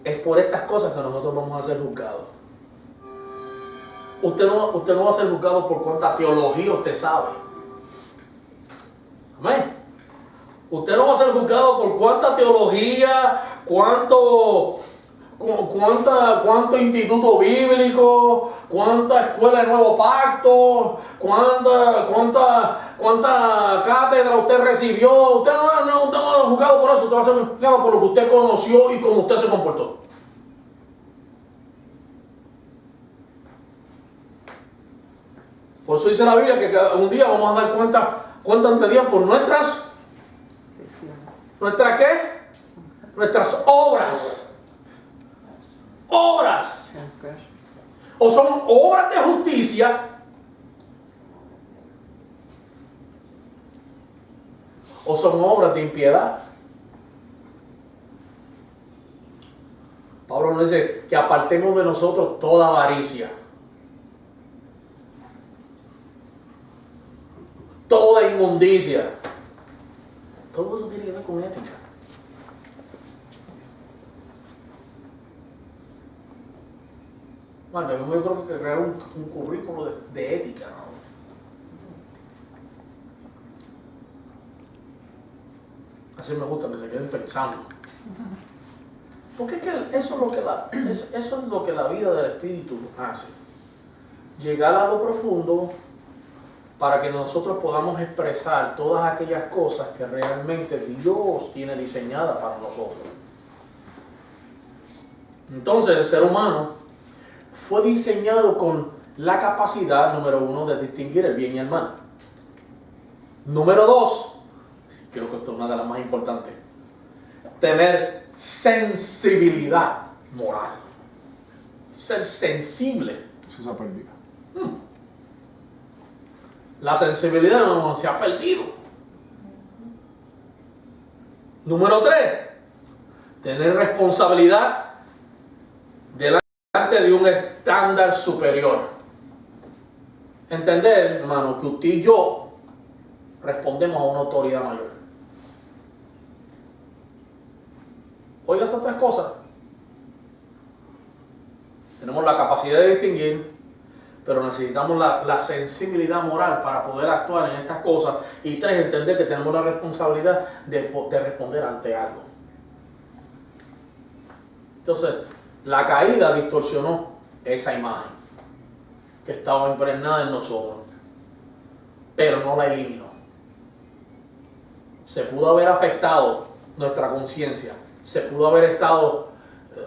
es por estas cosas que nosotros vamos a ser juzgados. Usted no va a ser juzgado por cuánta teología usted sabe. Amén. Usted no va a ser juzgado por cuánta teología, cuánto instituto bíblico, cuánta escuela de nuevo pacto, cuánta cátedra usted recibió. Usted no va a ser juzgado por eso, usted va a ser juzgado por lo que usted conoció y cómo usted se comportó. Por eso dice la Biblia que un día vamos a dar cuenta ante Dios por ¿nuestras qué? Nuestras obras. Obras. O son obras de justicia, o son obras de impiedad. Pablo nos dice que apartemos de nosotros toda avaricia, toda inmundicia. Todo eso tiene que ver con ética. Bueno, yo creo que crear un currículo de ética, ¿no? Así me gusta que se queden pensando. Porque es que eso es lo que la vida del Espíritu hace. Llegar a lo profundo para que nosotros podamos expresar todas aquellas cosas que realmente Dios tiene diseñadas para nosotros. Entonces el ser humano fue diseñado con la capacidad, número 1, de distinguir el bien y el mal. Número 2, creo que esto es una de las más importantes, tener sensibilidad moral. Ser sensible. Eso se ha perdido. La sensibilidad no se ha perdido. Número 3, tener responsabilidad delante de un estándar superior. Entender, hermano, que usted y yo respondemos a una autoridad mayor. Oiga esas 3 cosas. Tenemos la capacidad de distinguir, pero necesitamos la sensibilidad moral para poder actuar en estas cosas. Y 3, entender que tenemos la responsabilidad de responder ante algo. Entonces, la caída distorsionó esa imagen que estaba impregnada en nosotros, pero no la eliminó. Se pudo haber afectado nuestra conciencia, se pudo haber estado,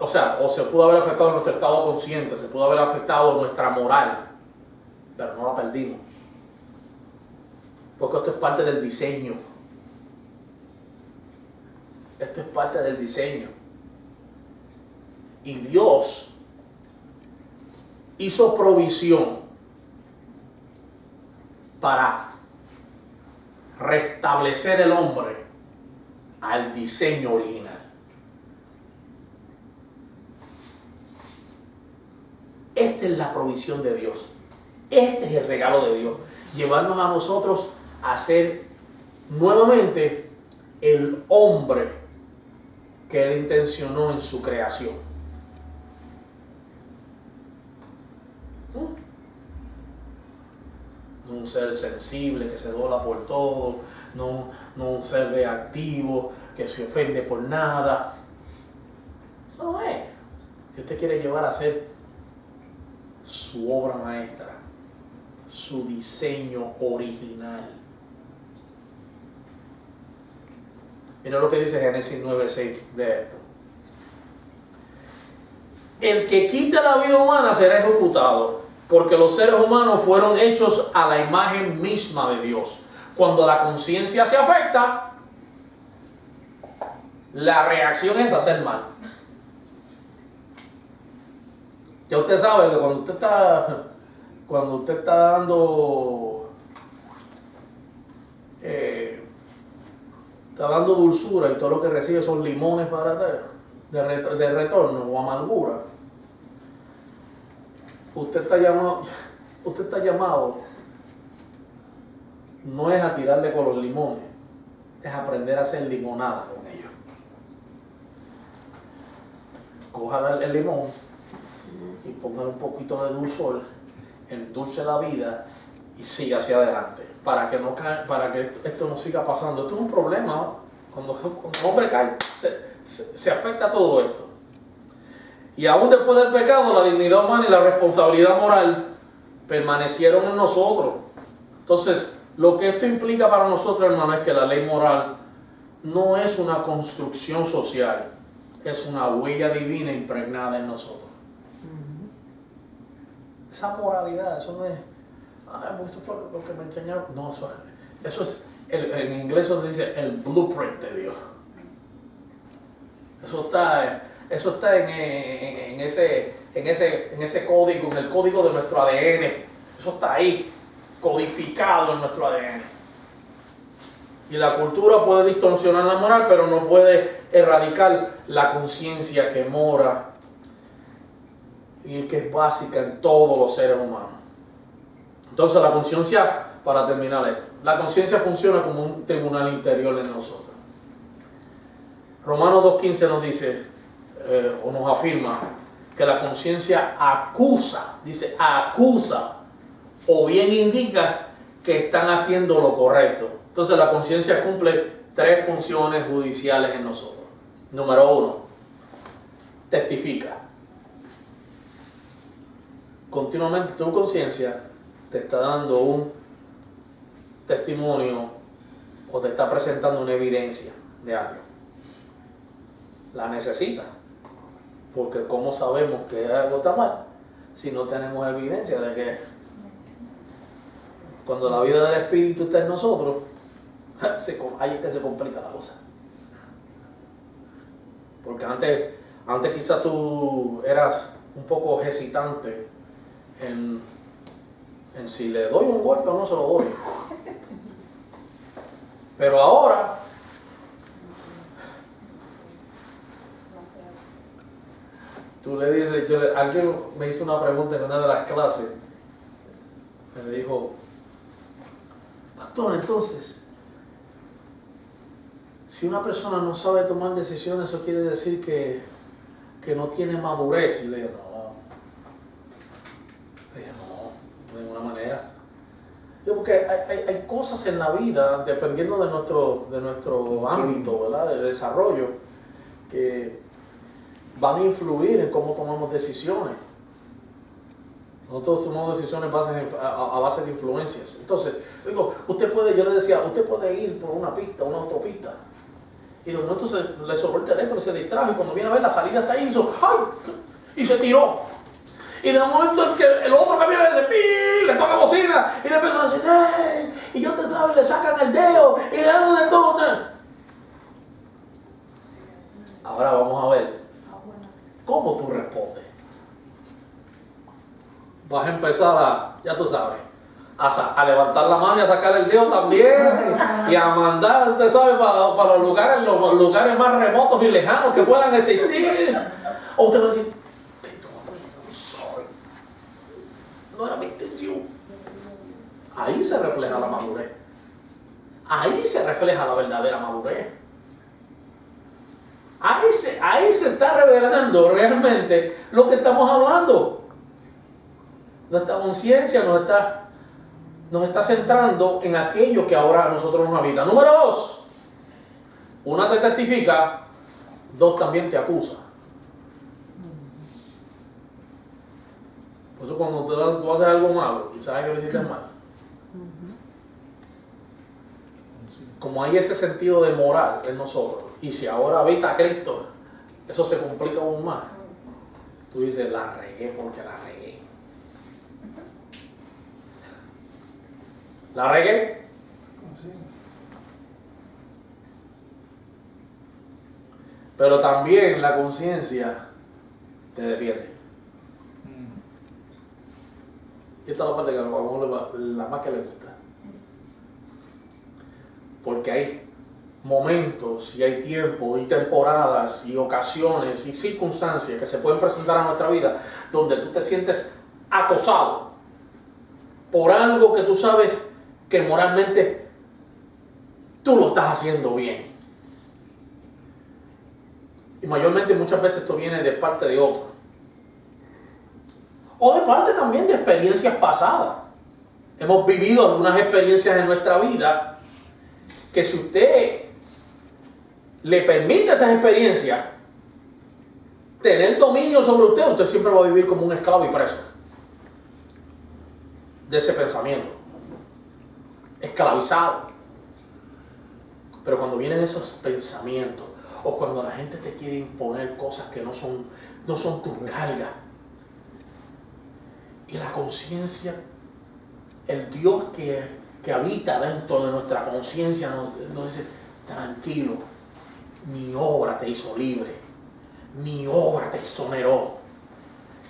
o se pudo haber afectado nuestro estado consciente, se pudo haber afectado nuestra moral, pero no la perdimos. Porque esto es parte del diseño. Esto es parte del diseño. Y Dios hizo provisión para restablecer el hombre al diseño original. Esta es la provisión de Dios. Este es el regalo de Dios. Llevarnos a nosotros a ser nuevamente el hombre que Él intencionó en su creación. No un ser sensible que se dobla por todo, no un ser reactivo que se ofende por nada. Eso no es. Dios te quiere llevar a ser su obra maestra, su diseño original. Mira lo que dice Génesis 9:6 de esto. El que quita la vida humana será ejecutado, porque los seres humanos fueron hechos a la imagen misma de Dios. Cuando la conciencia se afecta, la reacción es hacer mal. Ya usted sabe que cuando usted está cuando usted está dando dulzura y todo lo que recibe son limones para atrás, de retorno o amargura, usted está llamado no es a tirarle con los limones, es aprender a hacer limonada con ellos. Coja el limón y ponga un poquito de dulzor, endulce la vida y siga hacia adelante, para que esto no siga pasando. Esto es un problema, ¿no? Cuando un hombre cae, se afecta todo esto. Y aún después del pecado, la dignidad humana y la responsabilidad moral permanecieron en nosotros. Entonces, lo que esto implica para nosotros, hermano, es que la ley moral no es una construcción social, es una huella divina impregnada en nosotros. Esa moralidad, eso no es, eso fue lo que me enseñaron. No, eso es, en inglés se dice el blueprint de Dios. Eso está en ese código, en el código de nuestro ADN. Eso está ahí, codificado en nuestro ADN. Y la cultura puede distorsionar la moral, pero no puede erradicar la conciencia que mora y que es básica en todos los seres humanos. Entonces la conciencia, para terminar esto, la conciencia funciona como un tribunal interior en nosotros. Romanos 2.15 nos dice, o nos afirma, que la conciencia acusa, dice acusa, o bien indica que están haciendo lo correcto. Entonces la conciencia cumple 3 funciones judiciales en nosotros. Número 1, testifica. Continuamente tu conciencia te está dando un testimonio o te está presentando una evidencia de algo. La necesita, porque ¿cómo sabemos que algo está mal si no tenemos evidencia de que cuando la vida del Espíritu está en nosotros, ahí es que se complica la cosa? Porque antes quizás tú eras un poco hesitante en si le doy un golpe o no se lo doy. Pero ahora tú le dices, alguien me hizo una pregunta en una de las clases, me dijo, pastor, entonces, si una persona no sabe tomar decisiones, eso quiere decir que no tiene madurez. Y le dije, no, de ninguna manera. Yo, porque hay cosas en la vida, dependiendo de nuestro ámbito, ¿verdad?, de desarrollo, que van a influir en cómo tomamos decisiones. Nosotros tomamos decisiones a base de influencias. Entonces, digo, yo le decía, usted puede ir por una pista, una autopista, y de momento le sobró el teléfono y se distrajo, y cuando viene a ver la salida está ahí, y se tiró. Y de momento el otro que viene le toca bocina, y le empieza a decir, ¡ay! Y yo te sabe, le sacan el dedo, y le dan de todo. Ahora vamos a ver cómo tú respondes. Vas a empezar ya tú sabes, a levantar la mano y a sacar el dedo también, y a mandar, usted sabe, para los lugares más remotos y lejanos que puedan existir. O usted va a decir, no era mi intención. Ahí se refleja la madurez. Ahí se refleja la verdadera madurez. Ahí se está revelando realmente lo que estamos hablando. Nuestra conciencia nos está centrando en aquello que ahora a nosotros nos habita. Número 2, una te testifica, 2 también te acusa. Por eso cuando tú haces algo malo y sabes que lo hiciste mal, como hay ese sentido de moral en nosotros, y si ahora habita Cristo, eso se complica aún más. Tú dices, la regué porque la regué. ¿La regué? Pero también la conciencia te defiende. Y esta es la parte que a uno la más que le gusta. Porque hay momentos y hay tiempos y temporadas y ocasiones y circunstancias que se pueden presentar a nuestra vida donde tú te sientes acosado por algo que tú sabes que moralmente tú lo estás haciendo bien. Y mayormente muchas veces esto viene de parte de otro. O de parte también de experiencias pasadas. Hemos vivido algunas experiencias en nuestra vida que si usted le permite a esas experiencias tener dominio sobre usted, usted siempre va a vivir como un esclavo y preso de ese pensamiento, esclavizado. Pero cuando vienen esos pensamientos, o cuando la gente te quiere imponer cosas que no son tus cargas, y la conciencia, el Dios que habita dentro de nuestra conciencia nos dice, tranquilo, mi obra te hizo libre, mi obra te exoneró.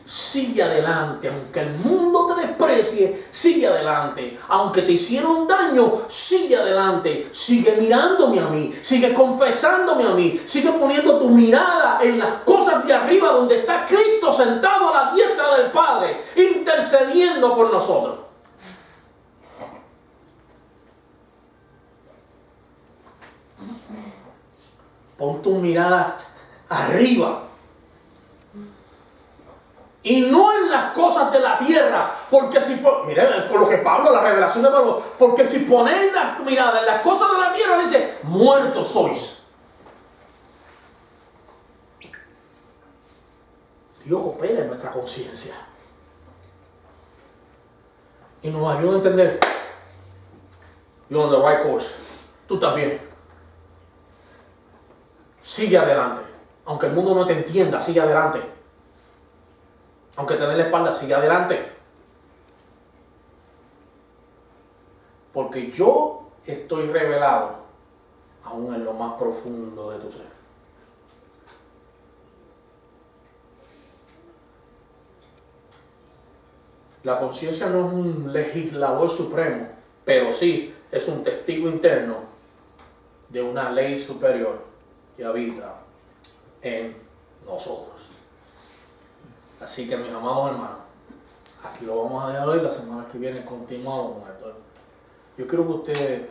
Sigue adelante, aunque el mundo te desprecie, sigue adelante. Aunque te hicieron daño, sigue adelante. Sigue mirándome a mí, sigue confesándome a mí, sigue poniendo tu mirada en las cosas de arriba donde está Cristo sentado a la diestra del Padre, intercediendo por nosotros. Pon tu mirada arriba. Y no en las cosas de la tierra, porque si, miren, con lo que Pablo, la revelación de Pablo, porque si ponéis la mirada en las cosas de la tierra, dice, muertos sois. Dios opera en nuestra conciencia y nos ayuda a entender, you're on the right course, tú estás bien, sigue adelante, aunque el mundo no te entienda, sigue adelante. Aunque te dé la espalda, sigue adelante. Porque yo estoy revelado aún en lo más profundo de tu ser. La conciencia no es un legislador supremo, pero sí es un testigo interno de una ley superior que habita en nosotros. Así que mis amados hermanos, aquí lo vamos a dejar hoy, la semana que viene continuamos con esto. Yo quiero que ustedes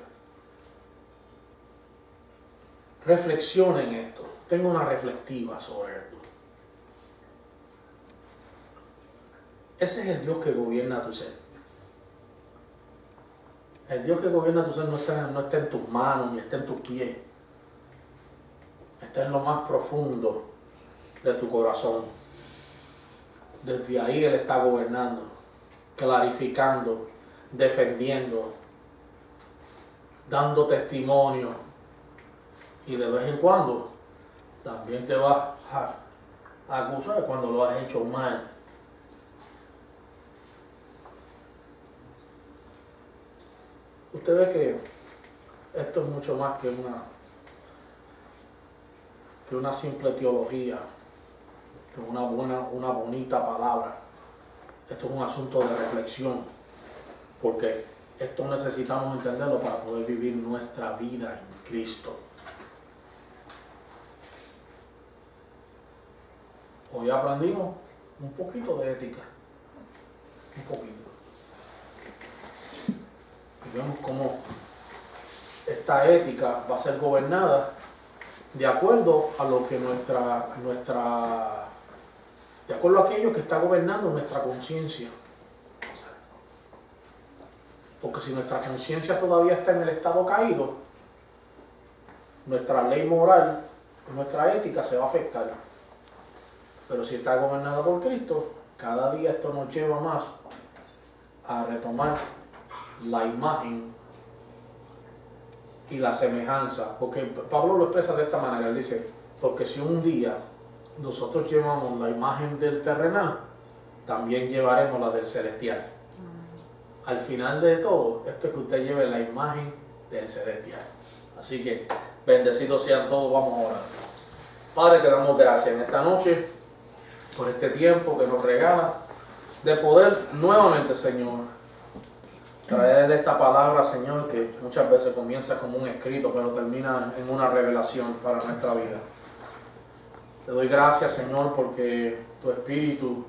reflexionen en esto, tengan una reflexiva sobre esto. Ese es el Dios que gobierna tu ser. El Dios que gobierna tu ser no está en tus manos ni está en tus pies. Está en lo más profundo de tu corazón. Desde ahí Él está gobernando, clarificando, defendiendo, dando testimonio. Y de vez en cuando también te va a acusar cuando lo has hecho mal. Usted ve que esto es mucho más que una simple teología, que una bonita palabra. Esto es un asunto de reflexión, porque esto necesitamos entenderlo para poder vivir nuestra vida en Cristo. Hoy aprendimos un poquito de ética, un poquito. Y vemos cómo esta ética va a ser gobernada de acuerdo a lo que de acuerdo a aquello que está gobernando nuestra conciencia. Porque si nuestra conciencia todavía está en el estado caído, nuestra ley moral, nuestra ética se va a afectar. Pero si está gobernada por Cristo, cada día esto nos lleva más a retomar la imagen y la semejanza, porque Pablo lo expresa de esta manera, él dice, porque si un día nosotros llevamos la imagen del terrenal, también llevaremos la del celestial. Al final de todo, esto es que usted lleve la imagen del celestial. Así que, bendecidos sean todos, vamos a orar. Padre, te damos gracias en esta noche, por este tiempo que nos regala, de poder nuevamente, Señor, traer esta palabra, Señor, que muchas veces comienza como un escrito, pero termina en una revelación para nuestra vida. Te doy gracias, Señor, porque tu Espíritu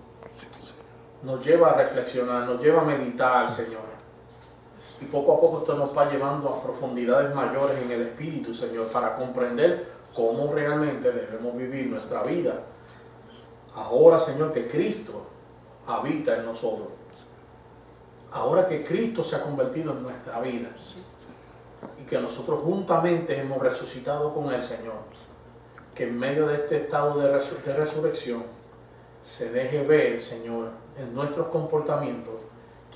nos lleva a reflexionar, nos lleva a meditar, Señor. Y poco a poco esto nos va llevando a profundidades mayores en el Espíritu, Señor, para comprender cómo realmente debemos vivir nuestra vida. Ahora, Señor, que Cristo habita en nosotros. Ahora que Cristo se ha convertido en nuestra vida. Y que nosotros juntamente hemos resucitado con Él, Señor. Que en medio de este estado de resurrección se deje ver, Señor, en nuestros comportamientos,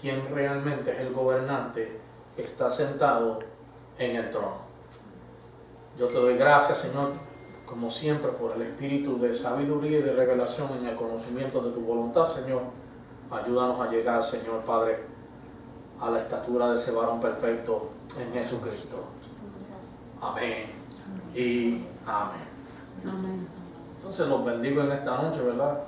quién realmente es el gobernante que está sentado en el trono. Yo te doy gracias, Señor, como siempre, por el espíritu de sabiduría y de revelación en el conocimiento de tu voluntad, Señor. Ayúdanos a llegar, Señor Padre, a la estatura de ese varón perfecto en Jesucristo. Amén y amén. Amén. Entonces los bendigo en esta noche, ¿verdad?